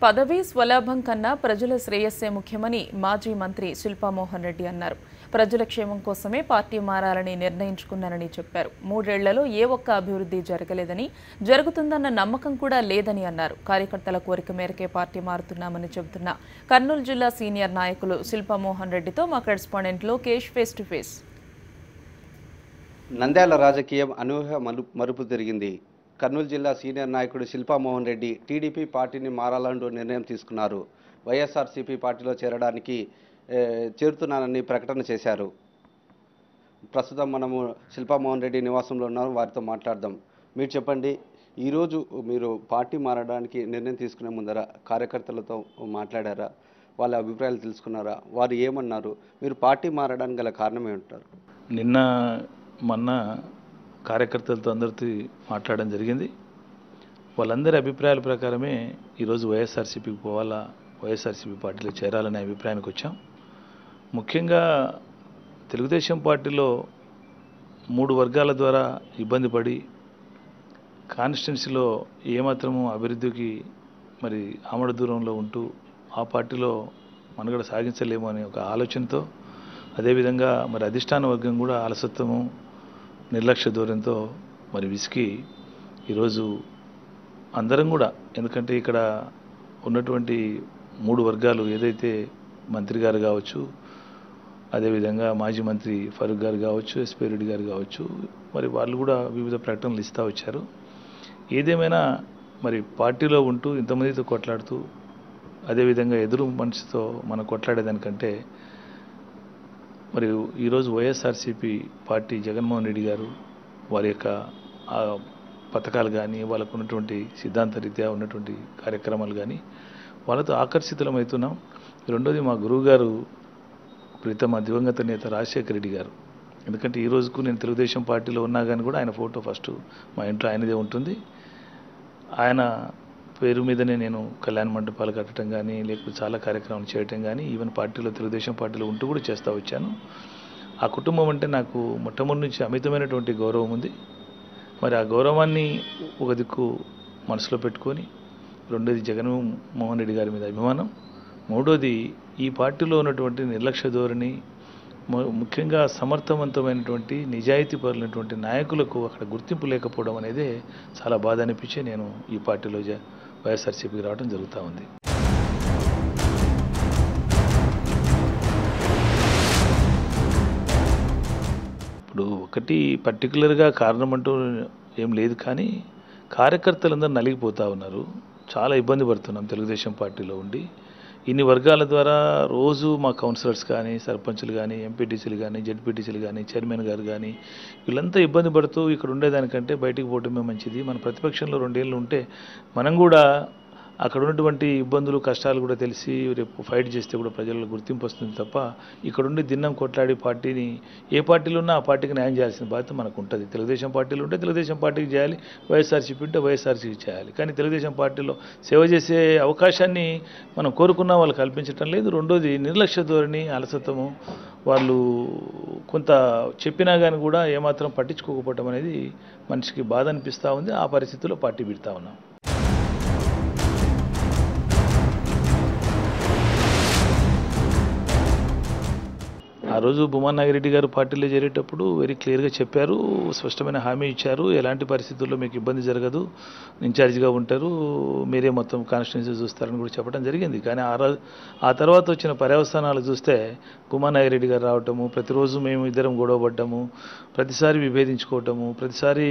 పదవి స్వలాభం కన్నా ప్రజల శ్రేయస్సే ముఖ్యమని మాజీ మంత్రి శిల్పా మోహన్ రెడ్డి అన్నారు. ప్రజల క్షేమం కోసమే పార్టీ మారాలని నిర్ణయించుకున్నారని చెప్పారు. 3 ఏళ్లలో ఏ ఒక్క అభివృద్ధి జరగలేదని, జరుగుతుందన్న నమ్మకం కూడా లేదని అన్నారు. కార్యకర్తల కోరిక మేరకే పార్టీ మారుతున్నామని చెబుతున్న కర్నూలు జిల్లా సీనియర్ నాయకులు శిల్పా మోహన్ రెడ్డితో మా correspondent Lokesh face to face. Nandyal రాజకీయం అనూహ్య మలుపు తిరిగింది. కర్నూలు జిల్లా సీనియర్ నాయకుడు శిల్పా మోహన్ రెడ్డి టీడీపీ పార్టీని మారాలంటూ నిర్ణయం తీసుకున్నారు. వైఎస్ఆర్సీపీ పార్టీలో చేరుతున్నానని ప్రకటన చేశారు. ప్రస్తుతం మనము శిల్పా మోహన్ రెడ్డి నివాసంలో ఉన్నారు, వారితో మాట్లాడదాం. మీరు చెప్పండి, ఈరోజు మీరు పార్టీ మారడానికి నిర్ణయం తీసుకునే ముందర కార్యకర్తలతో మాట్లాడారా? వాళ్ళ అభిప్రాయాలు తెలుసుకున్నారా? వారు ఏమన్నారు? మీరు పార్టీ మారడానికి గల కారణం ఏమంటారు? మొన్న కార్యకర్తలతో అందరితో మాట్లాడడం జరిగింది. వాళ్ళందరి అభిప్రాయాల ప్రకారమే ఈరోజు వైఎస్ఆర్సీపీకి పోవాలా, వైఎస్ఆర్సీపీ పార్టీలో చేరాలనే అభిప్రాయానికి వచ్చాం. ముఖ్యంగా తెలుగుదేశం పార్టీలో 3 వర్గాల ద్వారా ఇబ్బంది పడి కాన్స్టిట్యున్సీలో ఏమాత్రము అభివృద్ధికి మరి ఆమడ దూరంలో ఉంటూ ఆ పార్టీలో మనుగడ సాగించలేము అనే ఒక ఆలోచనతో, అదేవిధంగా మరి అధిష్టాన వర్గం కూడా అలసత్వము నిర్లక్ష్య ధోరణితో మరి విసికి ఈరోజు అందరం కూడా, ఎందుకంటే ఇక్కడ ఉన్నటువంటి 3 వర్గాలు ఏదైతే మంత్రి గారు కావచ్చు, అదేవిధంగా మాజీ మంత్రి ఫరూక్ గారు కావచ్చు, ఎస్పీ రెడ్డి గారు కావచ్చు, మరి వాళ్ళు కూడా వివిధ ప్రకటనలు ఇస్తూ వచ్చారు. ఏదేమైనా మరి పార్టీలో ఉంటూ ఇంతమందితో కొట్లాడుతూ, అదేవిధంగా ఎదురు మనిషితో మనం కొట్లాడేదానికంటే మరి ఈరోజు వైఎస్ఆర్సీపీ పార్టీ జగన్మోహన్ రెడ్డి గారు వారి యొక్క పథకాలు కానీ, వాళ్ళకు ఉన్నటువంటి సిద్ధాంత రీత్యా ఉన్నటువంటి కార్యక్రమాలు కానీ వాళ్ళతో ఆకర్షితులమవుతున్నాం. రెండోది మా గురువు గారు ప్రీతమ దివంగత నేత రాజశేఖర రెడ్డి గారు. ఎందుకంటే ఈ రోజుకు నేను తెలుగుదేశం పార్టీలో ఉన్నా కానీ కూడా ఆయన ఫోటో ఫస్ట్ మా ఇంట్లో ఆయనదే ఉంటుంది. ఆయన పేరు మీదనే నేను కళ్యాణ మండపాలు కట్టడం కానీ, లేకపోతే చాలా కార్యక్రమాలు చేయటం కానీ, ఈవెన్ పార్టీలో తెలుగుదేశం పార్టీలో ఉంటూ కూడా చేస్తూ వచ్చాను. ఆ కుటుంబం అంటే నాకు మొట్టమొదటి నుంచి అమితమైనటువంటి గౌరవం ఉంది. మరి ఆ గౌరవాన్ని ఒక దిక్కు మనసులో పెట్టుకొని, రెండోది జగన్మోహన్ రెడ్డి గారి మీద అభిమానం, మూడోది ఈ పార్టీలో ఉన్నటువంటి నిర్లక్ష్య ధోరణి, ముఖ్యంగా సమర్థవంతమైనటువంటి నిజాయితీ పరులైనటువంటి నాయకులకు అక్కడ గుర్తింపు లేకపోవడం అనేది చాలా బాధ అనిపించి నేను ఈ పార్టీలో వైఎస్ఆర్సీపీకి రావడం జరుగుతూ ఉంది. ఇప్పుడు ఒకటి పర్టికులర్గా కారణం అంటూ ఏం లేదు, కానీ కార్యకర్తలందరూ నలిగిపోతూ ఉన్నారు. చాలా ఇబ్బంది పడుతున్నాం తెలుగుదేశం పార్టీలో ఉండి. ఇన్ని వర్గాల ద్వారా రోజు మా కౌన్సిలర్స్ కానీ, సర్పంచులు కానీ, ఎంపీటీసీలు కానీ, జెడ్పీటీసీలు కానీ, చైర్మన్ గారు కానీ వీళ్ళంతా ఇబ్బంది పడుతూ ఇక్కడ ఉండేదానికంటే బయటికి పోవటమే మంచిది. మన ప్రతిపక్షంలో 2 ఏళ్ళు ఉంటే మనం కూడా అక్కడ ఉన్నటువంటి ఇబ్బందులు కష్టాలు కూడా తెలిసి రేపు ఫైట్ చేస్తే కూడా ప్రజల్లో గుర్తింపు వస్తుంది తప్ప ఇక్కడ ఉండి దిన్నం కొట్లాడి పార్టీని, ఏ పార్టీలో ఉన్నా ఆ పార్టీకి న్యాయం చేయాల్సిన బాధ్యత మనకు ఉంటుంది. తెలుగుదేశం పార్టీలో ఉంటే తెలుగుదేశం పార్టీకి చేయాలి, వైఎస్ఆర్సీపీ ఉంటే వైఎస్ఆర్సీపీ చేయాలి. కానీ తెలుగుదేశం పార్టీలో సేవ చేసే అవకాశాన్ని మనం కోరుకున్నా వాళ్ళు కల్పించటం లేదు. రెండోది నిర్లక్ష్య ధోరణి, అలసత్వము, వాళ్ళు కొంత చెప్పినా కానీ కూడా ఏమాత్రం పట్టించుకోకపోవటం అనేది మనిషికి బాధ అనిపిస్తూ ఉంది. ఆ పరిస్థితుల్లో పార్టీ పెడతా ఉన్నాం. ఆ రోజు భూమన్ నాగిరెడ్డి గారు పార్టీలో చేరేటప్పుడు వెరీ క్లియర్గా చెప్పారు, స్పష్టమైన హామీ ఇచ్చారు. ఎలాంటి పరిస్థితుల్లో మీకు ఇబ్బంది జరగదు, ఇన్ఛార్జిగా ఉంటారు, మీరే మొత్తం కాన్స్టిట్యున్సీ చూస్తారని కూడా చెప్పడం జరిగింది. కానీ ఆ తర్వాత వచ్చిన పర్యవసానాలు చూస్తే భూమన్ నాగిరెడ్డి గారు రావటము, ప్రతిరోజు మేము ఇద్దరం గొడవపడ్డము, ప్రతిసారి విభేదించుకోవటము, ప్రతిసారి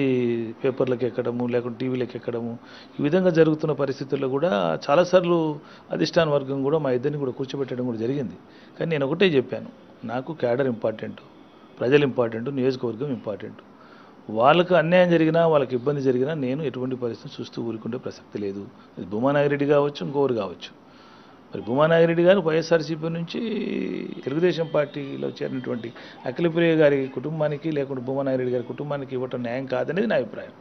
పేపర్లకు ఎక్కడము, లేకుంటే టీవీలకు ఎక్కడము, ఈ విధంగా జరుగుతున్న పరిస్థితుల్లో కూడా చాలాసార్లు అధిష్టాన వర్గం కూడా మా ఇద్దరిని కూడా కూర్చోబెట్టడం కూడా జరిగింది. కానీ నేను ఒకటే చెప్పాను, నాకు క్యాడర్ ఇంపార్టెంట్, ప్రజలు ఇంపార్టెంట్, నియోజకవర్గం ఇంపార్టెంట్. వాళ్ళకు అన్యాయం జరిగినా, వాళ్ళకి ఇబ్బంది జరిగినా నేను ఎటువంటి పరిస్థితి చూస్తూ ఊరుకుంటే ప్రసక్తి లేదు. అది భూమన్ నాగిరెడ్డి కావచ్చు, ఇంకోరు కావచ్చు. మరి భూమన్ నాగిరెడ్డి గారు వైఎస్ఆర్సీపీ నుంచి తెలుగుదేశం పార్టీలో చేరినటువంటి అఖిలప్రియ గారి కుటుంబానికి, లేకుంటే భూమన్ నాగిరెడ్డి గారి కుటుంబానికి ఇవ్వటం న్యాయం కాదనేది నా అభిప్రాయం.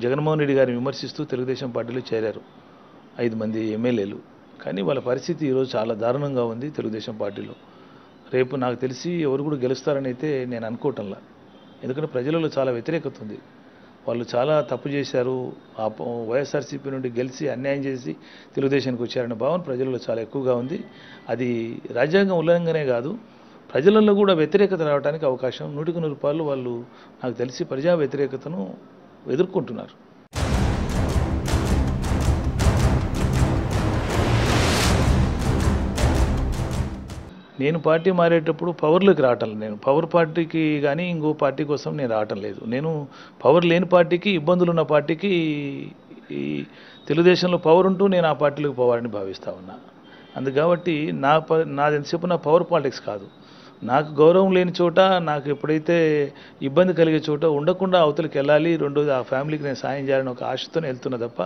జగన్మోహన్ రెడ్డి గారిని విమర్శిస్తూ తెలుగుదేశం పార్టీలో చేరారు 5 మంది ఎమ్మెల్యేలు. కానీ వాళ్ళ పరిస్థితి ఈరోజు చాలా దారుణంగా ఉంది తెలుగుదేశం పార్టీలో. రేపు నాకు తెలిసి ఎవరు కూడా గెలుస్తారని అయితే నేను అనుకోవటంలా. ఎందుకంటే ప్రజలలో చాలా వ్యతిరేకత ఉంది. వాళ్ళు చాలా తప్పు చేశారు, వైఎస్ఆర్సీపీ నుండి గెలిచి అన్యాయం చేసి తెలుగుదేశానికి వచ్చారనే భావన ప్రజలలో చాలా ఎక్కువగా ఉంది. అది రాజ్యాంగం ఉల్లంఘనే కాదు, ప్రజలలో కూడా వ్యతిరేకత రావడానికి అవకాశం 100% వాళ్ళు నాకు తెలిసి ప్రజా వ్యతిరేకతను ఎదుర్కొంటున్నారు. నేను పార్టీ మారేటప్పుడు పవర్లోకి రావటం, నేను పవర్ పార్టీకి కానీ ఇంకో పార్టీ కోసం నేను రావటం లేదు. నేను పవర్ లేని పార్టీకి, ఇబ్బందులు ఉన్న పార్టీకి, ఈ తెలుగుదేశంలో పవర్ ఉంటూ నేను ఆ పార్టీలోకి పోవాలని భావిస్తా ఉన్నా. కాబట్టి నాది ఎంతసేపు నా పవర్ పాలిటిక్స్ కాదు. నాకు గౌరవం లేని చోట, నాకు ఎప్పుడైతే ఇబ్బంది కలిగే చోట ఉండకుండా అవతలికి వెళ్ళాలి, రెండోది ఆ ఫ్యామిలీకి నేను సాయం చేయాలని ఒక ఆశతోనే వెళ్తున్నా తప్ప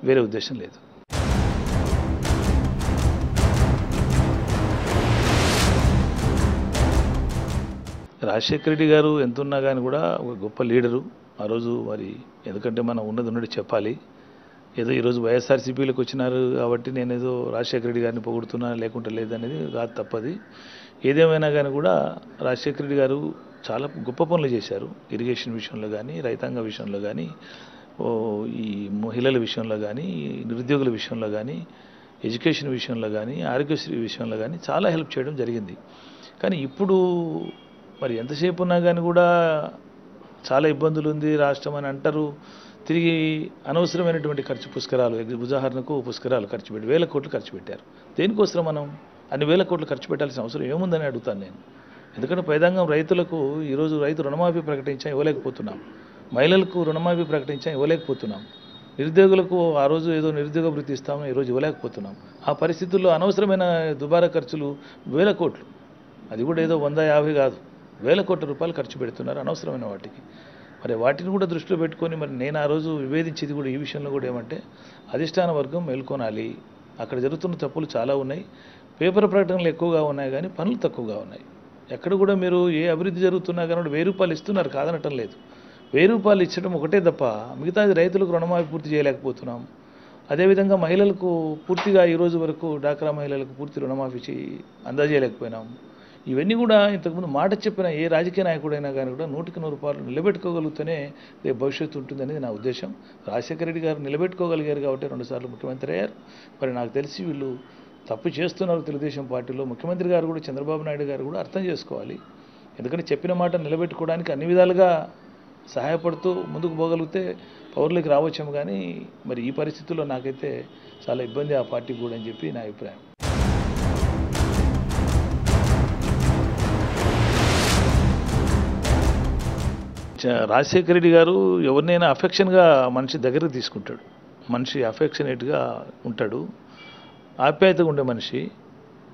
వేరే ఉద్దేశం లేదు. రాజశేఖర రెడ్డి గారు ఎంతున్నా కానీ కూడా ఒక గొప్ప లీడరు. ఆ రోజు మరి ఎందుకంటే మనం ఉన్నది చెప్పాలి. ఏదో ఈరోజు వైఎస్ఆర్సీపీలోకి వచ్చినారు కాబట్టి నేను ఏదో రాజశేఖర రెడ్డి గారిని పొగుడుతున్నా లేకుంటే లేదనేది కాదు తప్పది. ఏదేమైనా కానీ కూడా రాజశేఖర రెడ్డి గారు చాలా గొప్ప పనులు చేశారు. ఇరిగేషన్ విషయంలో కానీ, రైతాంగ విషయంలో కానీ, ఈ మహిళల విషయంలో కానీ, నిరుద్యోగుల విషయంలో కానీ, ఎడ్యుకేషన్ విషయంలో కానీ, ఆరోగ్యశ్రీ విషయంలో కానీ చాలా హెల్ప్ చేయడం జరిగింది. కానీ ఇప్పుడు మరి ఎంతసేపు ఉన్నా కానీ కూడా చాలా ఇబ్బందులు ఉంది రాష్ట్రం అని అంటారు. తిరిగి అనవసరమైనటువంటి ఖర్చు పుష్కరాలు, ఉదాహరణకు పుష్కరాలు ఖర్చు పెట్టి 1000 కోట్లు ఖర్చు పెట్టారు. దేనికోసం మనం అన్ని 1000 కోట్లు ఖర్చు పెట్టాల్సిన అవసరం ఏముందని అడుగుతాను నేను. ఎందుకంటే పైదాంగం రైతులకు ఈరోజు రైతు రుణమాఫీ ప్రకటించా ఇవ్వలేకపోతున్నాం, మహిళలకు రుణమాఫీ ప్రకటించా ఇవ్వలేకపోతున్నాం, నిరుద్యోగులకు ఆ రోజు ఏదో నిరుద్యోగ వృత్తి ఇస్తామని ఈరోజు ఇవ్వలేకపోతున్నాం. ఆ పరిస్థితుల్లో అనవసరమైన దుబారా ఖర్చులు 1000 కోట్లు, అది కూడా ఏదో 150 కాదు, 1000 కోట్ల రూపాయలు ఖర్చు పెడుతున్నారు అనవసరమైన వాటికి. మరి వాటిని కూడా దృష్టిలో పెట్టుకొని మరి నేను ఆ రోజు విభేదించేది కూడా ఈ విషయంలో కూడా ఏమంటే అధిష్టాన వర్గం మేల్కొనాలి. అక్కడ జరుగుతున్న తప్పులు చాలా ఉన్నాయి, పేపర్ ప్రకటనలు ఎక్కువగా ఉన్నాయి కానీ పనులు తక్కువగా ఉన్నాయి. ఎక్కడ కూడా మీరు ఏ అభివృద్ధి జరుగుతున్నా కానీ 1000 రూపాయలు ఇస్తున్నారు, కాదనటం లేదు. 1000 రూపాయలు ఇచ్చడం ఒకటే తప్ప మిగతాది రైతులకు రుణమాఫీ పూర్తి చేయలేకపోతున్నాం. అదేవిధంగా మహిళలకు పూర్తిగా ఈరోజు వరకు డాక్రా మహిళలకు పూర్తి రుణమాఫీ అందజేయలేకపోయినాం. ఇవన్నీ కూడా ఇంతకుముందు మాట చెప్పిన ఏ రాజకీయ నాయకుడైనా కానీ కూడా 100% నిలబెట్టుకోగలిగితేనే రేపు భవిష్యత్తు ఉంటుందనేది నా ఉద్దేశం. రాజశేఖర రెడ్డి గారు నిలబెట్టుకోగలిగారు కాబట్టి 2 సార్లు ముఖ్యమంత్రి అయ్యారు. మరి నాకు తెలిసి వీళ్ళు తప్పు చేస్తున్నారు తెలుగుదేశం పార్టీలో. ముఖ్యమంత్రి గారు కూడా, చంద్రబాబు నాయుడు గారు కూడా అర్థం చేసుకోవాలి. ఎందుకంటే చెప్పిన మాట నిలబెట్టుకోవడానికి అన్ని విధాలుగా సహాయపడుతూ ముందుకు పోగలిగితే పవర్లోకి రావచ్చాము. కానీ మరి ఈ పరిస్థితుల్లో నాకైతే చాలా ఇబ్బంది ఆ పార్టీకి కూడా అని చెప్పి నా అభిప్రాయం. రాజశేఖర రెడ్డి గారు ఎవరినైనా అఫెక్షన్గా మనిషి దగ్గరకు తీసుకుంటాడు, మనిషి అఫెక్షనేట్గా ఉంటాడు, ఆప్యాయతగా ఉండే మనిషి,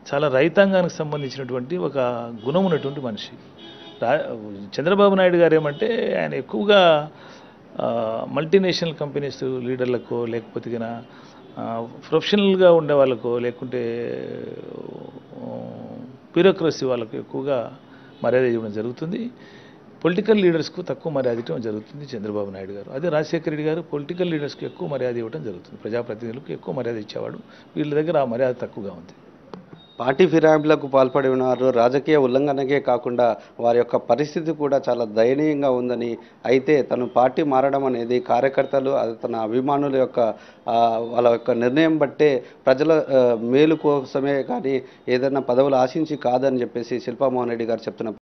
చాలా రైతాంగానికి సంబంధించినటువంటి ఒక గుణం ఉన్నటువంటి మనిషి. చంద్రబాబు నాయుడు గారు ఏమంటే ఆయన ఎక్కువగా మల్టీనేషనల్ కంపెనీస్ లీడర్లకో లేకపోతే కన్నా ప్రొఫెషనల్గా ఉండే వాళ్ళకో లేకుంటే బ్యూరోక్రసీ వాళ్ళకు ఎక్కువగా మర్యాద ఇవ్వడం జరుగుతుంది. పొలిటికల్ లీడర్స్కు తక్కువ మర్యాద ఇవ్వడం జరుగుతుంది చంద్రబాబు నాయుడు గారు. అదే రాజశేఖర రెడ్డి గారు పొలిటికల్ లీడర్స్కి ఎక్కువ మర్యాద ఇవ్వడం జరుగుతుంది, ప్రజాప్రతినిధులకు ఎక్కువ మర్యాద ఇచ్చేవాడు. వీళ్ళ దగ్గర ఆ మర్యాద తక్కువగా ఉంది. పార్టీ ఫిరాయింపులకు పాల్పడి ఉన్నారు. రాజకీయ ఉల్లంఘనకే కాకుండా వారి యొక్క పరిస్థితి కూడా చాలా దయనీయంగా ఉందని, అయితే తను పార్టీ మారడం అనేది కార్యకర్తలు, తన అభిమానుల యొక్క వాళ్ళ యొక్క నిర్ణయం బట్టే, ప్రజల మేలు కోసమే కానీ ఏదైనా పదవులు ఆశించి కాదని చెప్పేసి శిల్పా మోహన్ రెడ్డి గారు చెప్తున్న